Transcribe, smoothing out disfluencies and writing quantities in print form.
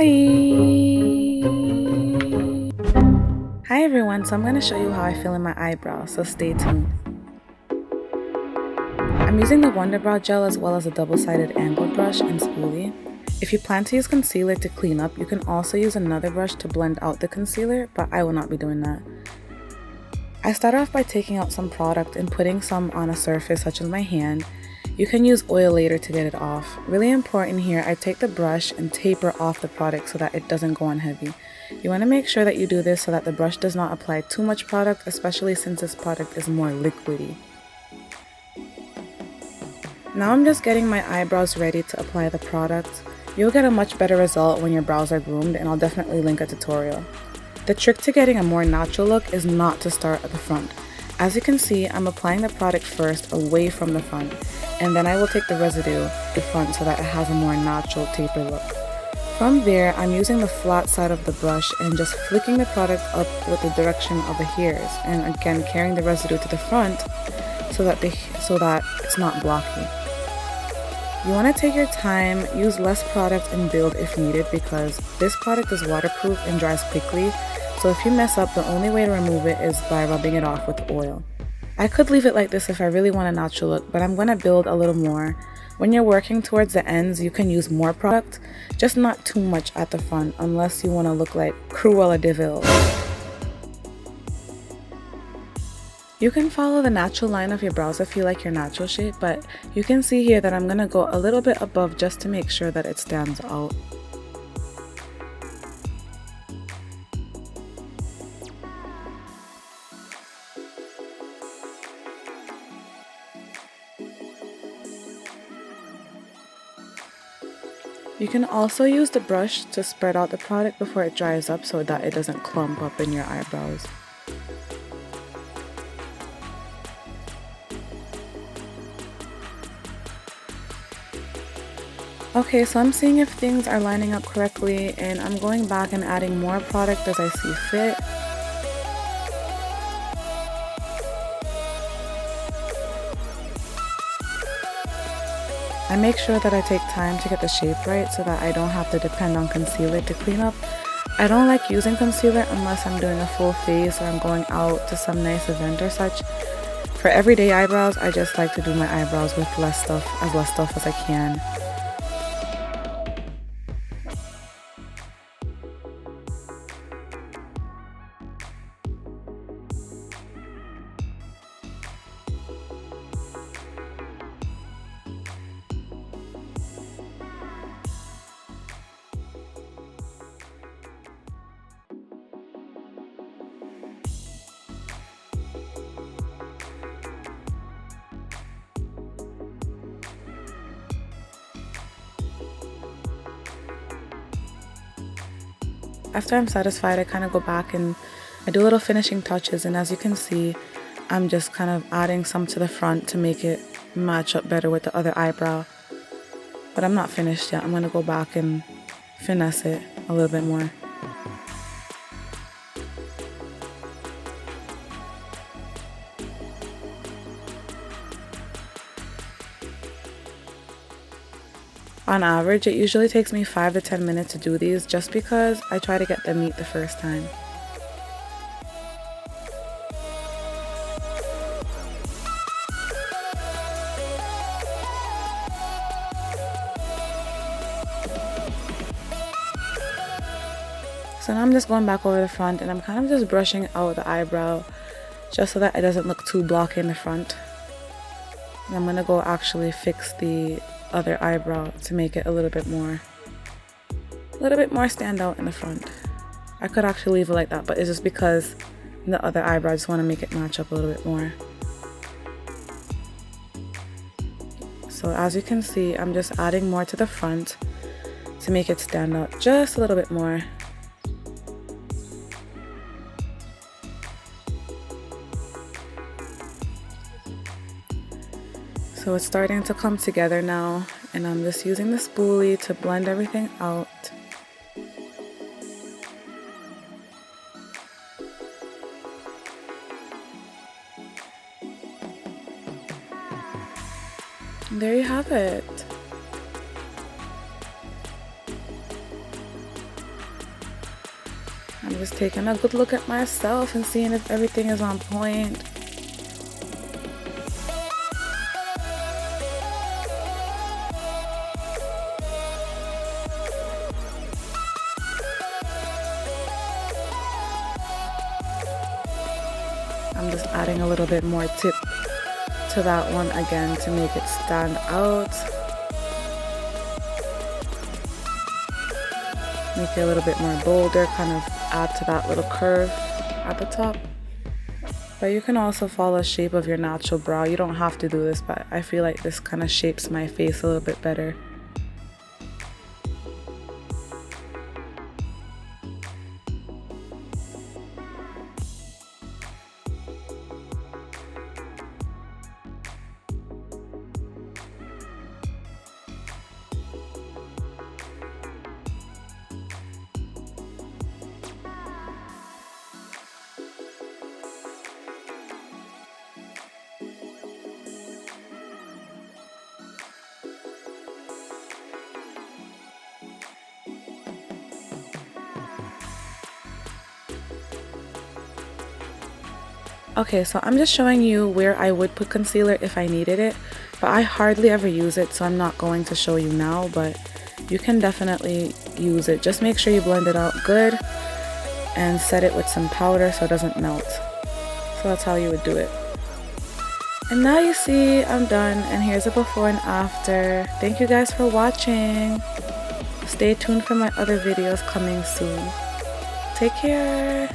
Hi! Hi everyone, so I'm going to show you how I fill in my eyebrow, so stay tuned. I'm using the Wunderbrow gel as well as a double-sided angled brush and spoolie. If you plan to use concealer to clean up, you can also use another brush to blend out the concealer, but I will not be doing that. I start off by taking out some product and putting some on a surface such as my hand. You can use oil later to get it off. Really important here, I take the brush and taper off the product so that it doesn't go on heavy. You want to make sure that you do this so that the brush does not apply too much product, especially since this product is more liquidy. Now I'm just getting my eyebrows ready to apply the product. You'll get a much better result when your brows are groomed, and I'll definitely link a tutorial. The trick to getting a more natural look is not to start at the front. As you can see, I'm applying the product first away from the front, and then I will take the residue to the front so that it has a more natural taper look. From there, I'm using the flat side of the brush and just flicking the product up with the direction of the hairs, and again carrying the residue to the front so that it's not blocky. You want to take your time, use less product and build if needed, because this product is waterproof and dries quickly, so if you mess up, the only way to remove it is by rubbing it off with oil. I could leave it like this if I really want a natural look, but I'm going to build a little more. When you're working towards the ends, you can use more product, just not too much at the front unless you want to look like Cruella de Vil. You can follow the natural line of your brows if you like your natural shape, but you can see here that I'm going to go a little bit above just to make sure that it stands out. You can also use the brush to spread out the product before it dries up so that it doesn't clump up in your eyebrows. Okay, so I'm seeing if things are lining up correctly, and I'm going back and adding more product as I see fit. I make sure that I take time to get the shape right so that I don't have to depend on concealer to clean up. I don't like using concealer unless I'm doing a full face or I'm going out to some nice event or such. For everyday eyebrows, I just like to do my eyebrows with less stuff as I can. After I'm satisfied, I kind of go back and I do little finishing touches, and as you can see, I'm just kind of adding some to the front to make it match up better with the other eyebrow. But I'm not finished yet. I'm going to go back and finesse it a little bit more. On average, it usually takes me 5 to 10 minutes to do these just because I try to get them neat the first time. So now I'm just going back over the front, and I'm kind of just brushing out the eyebrow just so that it doesn't look too blocky in the front. And I'm going to go actually fix the other eyebrow to make it a little bit more stand out in the front. I could actually leave it like that, but it's just because the other eyebrow, I just want to make it match up a little bit more. So as you can see, I'm just adding more to the front to make it stand out just a little bit more. So it's starting to come together now, and I'm just using the spoolie to blend everything out. And there you have it. I'm just taking a good look at myself and seeing if everything is on point. I'm just adding a little bit more tip to that one again to make it stand out. Make it a little bit more bolder, kind of add to that little curve at the top. But you can also follow the shape of your natural brow. You don't have to do this, but I feel like this kind of shapes my face a little bit better. Okay, so I'm just showing you where I would put concealer if I needed it, but I hardly ever use it, so I'm not going to show you now, but you can definitely use it. Just make sure you blend it out good and set it with some powder so it doesn't melt. So that's how you would do it. And now you see I'm done, and here's a before and after. Thank you guys for watching. Stay tuned for my other videos coming soon. Take care.